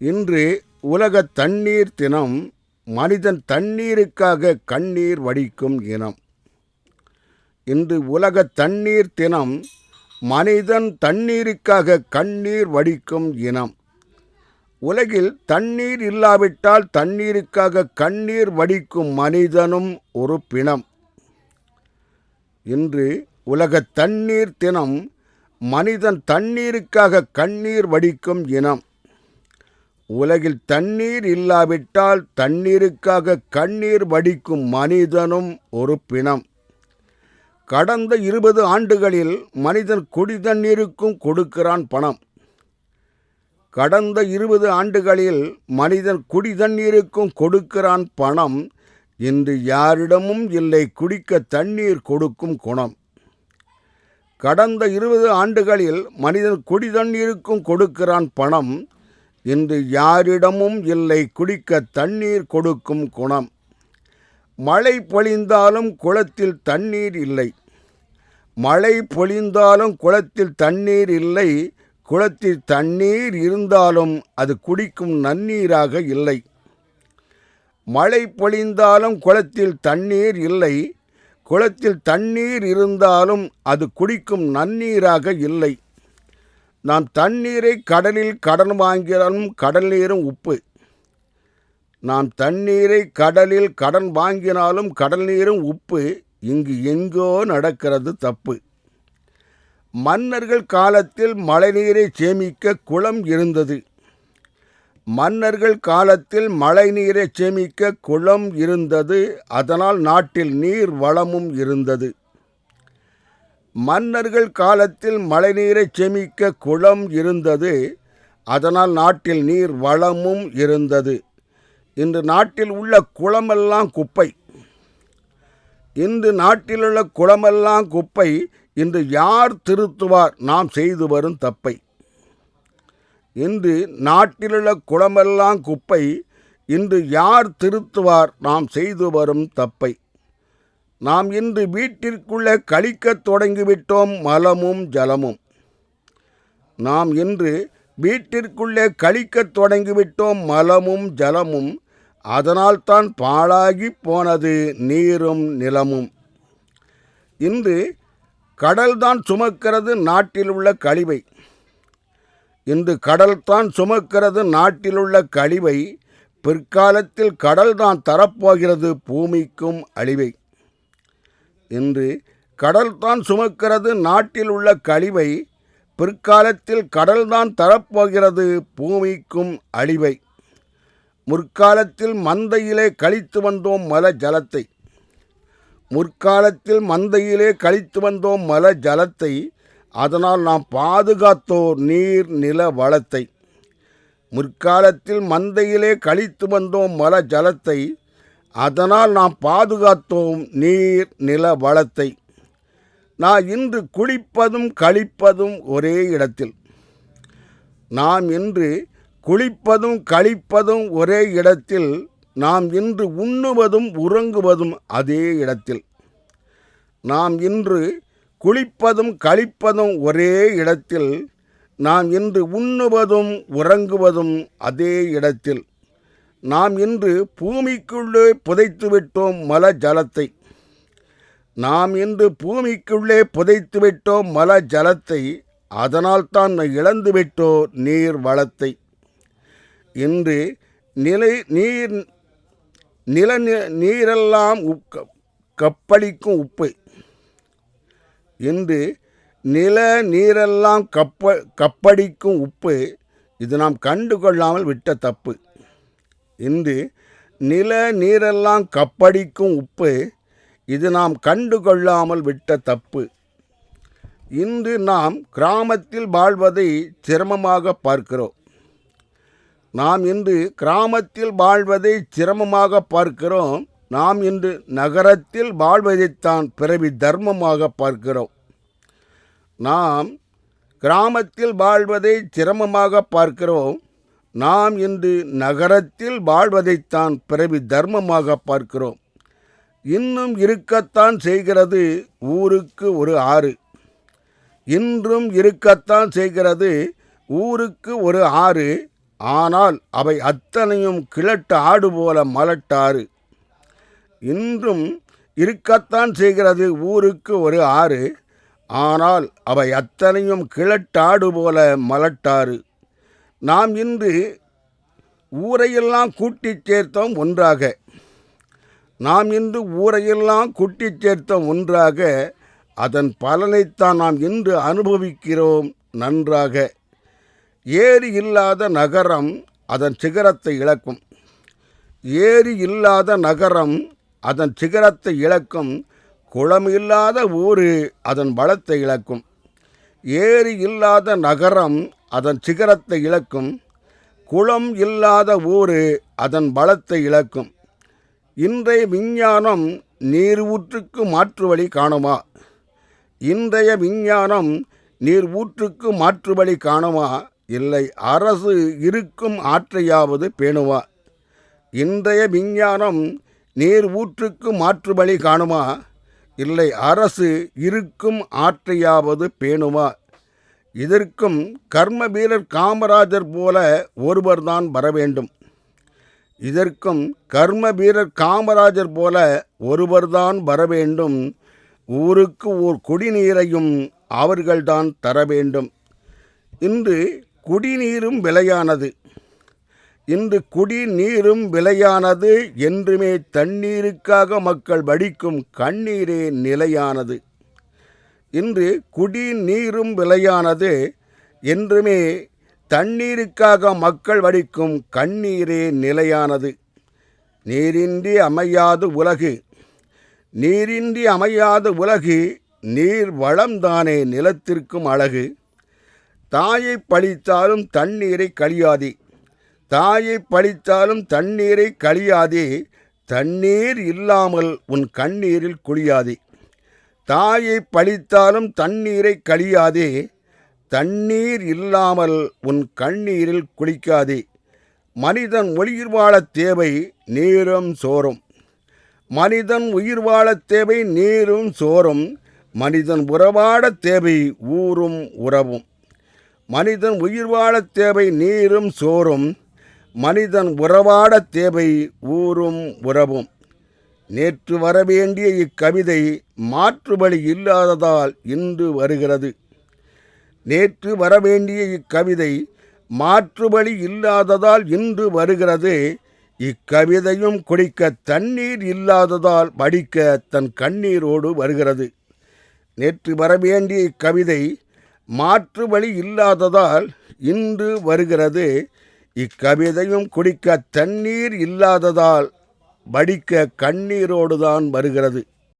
இன்று உலக தண்ணீர் தினம். மனிதன் தண்ணீருக்காக கண்ணீர் வடிக்கும் இனம். இன்று உலக தண்ணீர் தினம். மனிதன் தண்ணீருக்காக கண்ணீர் வடிக்கும் இனம். உலகில் தண்ணீர் இல்லாவிட்டால் தண்ணீருக்காக கண்ணீர் வடிக்கும் மனிதனும் ஒரு பிணம். இன்று உலக தண்ணீர் தினம். மனிதன் தண்ணீருக்காக கண்ணீர் வடிக்கும் இனம். உலகில் தண்ணீர் இல்லாவிட்டால் தண்ணீருக்காக கண்ணீர் வடிக்கும் மனிதனும் ஒரு பிணம். கடந்த 20 ஆண்டுகளில் மனிதன் குடிதண்ணீருக்கும் கொடுக்கிறான் பணம். கடந்த 20 ஆண்டுகளில் மனிதன் குடிதண்ணீருக்கும் கொடுக்கிறான் பணம். இன்று யாரிடமும் இல்லை குடிக்க தண்ணீர் கொடுக்கும் குணம். கடந்த 20 ஆண்டுகளில் மனிதன் குடிதண்ணீருக்கும் கொடுக்கிறான் பணம். இன்று யாரிடமும் இல்லை குடிக்க தண்ணீர் கொடுக்கும் குணம். மழை பொழிந்தாலும் குளத்தில் தண்ணீர் இல்லை. மழை பொழிந்தாலும் குளத்தில் தண்ணீர் இல்லை. குளத்தில் தண்ணீர் இருந்தாலும் அது குடிக்கும் நன்னீராக இல்லை. மழை பொழிந்தாலும் குளத்தில் தண்ணீர் இல்லை. குளத்தில் தண்ணீர் இருந்தாலும் அது குடிக்கும் நன்னீராக இல்லை. நாம் தண்ணீரை கடலில் கடன் வாங்கினாலும் கடல் நீரும் உப்பு. நாம் தண்ணீரை கடலில் கடன் வாங்கினாலும் கடல் நீரும் உப்பு. இங்கு எங்கோ நடக்கிறது தப்பு. மன்னர்கள் காலத்தில் மழைநீரை சேமிக்க குளம் இருந்தது. மன்னர்கள் காலத்தில் மழைநீரை சேமிக்க குளம் இருந்தது. அதனால் நாட்டில் நீர் வளமும் இருந்தது. மன்னர்கள் காலத்தில் மழைநீரை சேமிக்க குளம் இருந்தது. அதனால் நாட்டில் நீர் வளமும் இருந்தது. இன்று நாட்டில் உள்ள குளமெல்லாம் குப்பை. இன்று நாட்டில் உள்ள குளமெல்லாம் குப்பை. இன்று யார் திருத்துவார் நாம் செய்து வரும் தப்பை? இன்று நாட்டிலுள்ள குளமெல்லாம் குப்பை. இன்று யார் திருத்துவார் நாம் செய்து வரும் தப்பை? நாம் இன்று வீட்டிற்குள்ளே கழிக்கத் தொடங்கிவிட்டோம் மலமும் ஜலமும். நாம் இன்று வீட்டிற்குள்ளே கழிக்கத் தொடங்கிவிட்டோம் மலமும் ஜலமும். அதனால் தான் பாழாகி போனது நீரும் நிலமும். இன்று கடல்தான் சுமக்கிறது நாட்டில் உள்ள கழிவை. இன்று கடல்தான் சுமக்கிறது நாட்டில் உள்ள கழிவை. பிற்காலத்தில் கடல்தான் தரப்போகிறது பூமிக்கும் அழிவை. இன்று கடல்தான் சுமக்கிறது நாட்டில் உள்ள கழிவை. பிற்காலத்தில் கடல்தான் தரப்போகிறது பூமிக்கும் அழிவை. முற்காலத்தில் மந்தையிலே கழித்து வந்தோம் மல ஜலத்தை. முற்காலத்தில் மந்தையிலே கழித்து வந்தோம் மல ஜலத்தை. அதனால் நாம் பாதுகாத்தோர் நீர் நில வளத்தை. முற்காலத்தில் மந்தையிலே கழித்து வந்தோம் மல ஜலத்தை. அதனால் நாம் பாதுகாத்தோம் நீர் நில வளத்தை. நான் இன்று குளிப்பதும் கழிப்பதும் ஒரே இடத்தில். நாம் இன்று குளிப்பதும் கழிப்பதும் ஒரே இடத்தில். நாம் இன்று உண்ணுவதும் உறங்குவதும் அதே இடத்தில். நாம் இன்று குளிப்பதும் கழிப்பதும் ஒரே இடத்தில். நாம் இன்று உண்ணுவதும் உறங்குவதும் அதே இடத்தில். நாம் இன்று பூமிக்குள்ளே புதைத்து விட்டோம் மல ஜலத்தை. நாம் இன்று பூமிக்குள்ளே புதைத்து விட்டோம் மல ஜலத்தை. அதனால் தான் இழந்து விட்டோம் நீர் வளத்தை. இன்று நீரெல்லாம் கப்பளிக்கும் உப்பு. இன்று நில நீரெல்லாம் கப்படிக்கும் உப்பு. இது நாம் கண்டுகொள்ளாமல் விட்ட தப்பு. இன்று நில நீரெல்லாம் கப்படிக்கும் உப்பு. இது நாம் கண்டுகொள்ளாமல் விட்ட தப்பு. இன்று நாம் கிராமத்தில் வாழ்வதை சிரமமாக பார்க்கிறோம். நாம் இன்று கிராமத்தில் வாழ்வதை சிரமமாக பார்க்கிறோம். நாம் இன்று நகரத்தில் வாழ்வதைத்தான் பிறவி தர்மமாக பார்க்கிறோம். நாம் கிராமத்தில் வாழ்வதை சிரமமாக பார்க்கிறோம். நாம் இன்று நகரத்தில் வாழ்வதைத்தான் பிறவி தர்மமாக பார்க்கிறோம். இன்னும் இருக்கத்தான் செய்கிறது ஊருக்கு ஒரு ஆறு. இன்றும் இருக்கத்தான் செய்கிறது ஊருக்கு ஒரு ஆறு. ஆனால் அவை அத்தனையும் கிழட்டு ஆடு போல மலட்டாறு. இன்றும் இருக்கத்தான் செய்கிறது ஊருக்கு ஒரு ஆறு, ஆனால் அவை அத்தனையும் கிழட்டாடு போல மலட்டாறு. நாம் இன்று ஊரையெல்லாம் கூட்டிச் சேர்த்தோம் ஒன்றாக. நாம் இன்று ஊரையெல்லாம் கூட்டிச் சேர்த்தோம் ஒன்றாக. அதன் பலனைத்தான் நாம் இன்று அனுபவிக்கிறோம் நன்றாக. ஏரி இல்லாத நகரம் அதன் சிகரத்தை இழக்கும். ஏரி இல்லாத நகரம் அதன் சிகரத்தை இழக்கும். குளம் இல்லாத ஊர் அதன் பலத்தை இழக்கும். ஏரி இல்லாத நகரம் அதன் சிகரத்தை இழக்கும். குளம் இல்லாத ஊர் அதன் பலத்தை இழக்கும். இன்றைய விஞ்ஞானம் நீர் ஊற்றுக்கு மாற்று வழி காணுமா? இன்றைய விஞ்ஞானம் நீர் ஊற்றுக்கு மாற்று வழி காணுமா? இல்லை அரசு இருக்கும் ஆற்றையாவது பேணுமா? இன்றைய விஞ்ஞானம் நீர் ஊற்றுக்கு மாற்று வழி காணுமா? இல்லை அரசு இருக்கும் ஆற்றையாவது பேணுமா? இதற்கும் கர்ம வீரர் காமராஜர் போல ஒருவர்தான் வர வேண்டும். இதற்கும் கர்ம வீரர் காமராஜர் போல ஒருவர்தான் வர வேண்டும். ஊருக்கு ஓர் குடிநீரையும் அவர்கள்தான் தர வேண்டும். இன்று குடிநீரும் விலையானது. இன்று குடிநீரும் விலையானது. என்றுமே தண்ணீருக்காக மக்கள் வடிக்கும் கண்ணீரே நிலையானது. இன்று குடிநீரும் விலையானது. என்றுமே தண்ணீருக்காக மக்கள் வடிக்கும் கண்ணீரே நிலையானது. நீரின்றி அமையாது உலகு. நீரின்றி அமையாது உலகு. நீர் வளம்தானே நிலத்திற்கும் அழகு. தாயை பழித்தாலும் தண்ணீரை கழியாதே. தாயை பழித்தாலும் தண்ணீரை கழியாதே. தண்ணீர் இல்லாமல் உன் கண்ணீரில் குளியாதே. தாயை பழித்தாலும் தண்ணீரை கழியாதே. தண்ணீர் இல்லாமல் உன் கண்ணீரில் குளிக்காதே. மனிதன் உயிர் வாழத் தேவை நீரும் சோறும். மனிதன் உயிர் வாழத் தேவை நீரும் சோறும். மனிதன் உறவாடத் தேவை ஊரும் உறவும். மனிதன் உயிர் வாழத் தேவை நீரும் சோறும். மனிதன் உறவாடத் தேவை ஊரும் உறவும். நேற்று வரவேண்டிய இக்கவிதை மாற்று வழி இல்லாததால் இன்று வருகிறது. நேற்று வரவேண்டிய இக்கவிதை மாற்று வழி இல்லாததால் இன்று வருகிறது. இக்கவிதையும் குடிக்க தண்ணீர் இல்லாததால் வடிக்க தன் கண்ணீரோடு வருகிறது. நேற்று வரவேண்டிய இக்கவிதை மாற்று வழி இல்லாததால் இன்று வருகிறது. இக்கவிதையும் குடிக்க தண்ணீர் இல்லாததால் வடிக்க கண்ணீரோடு தான் வருகிறது.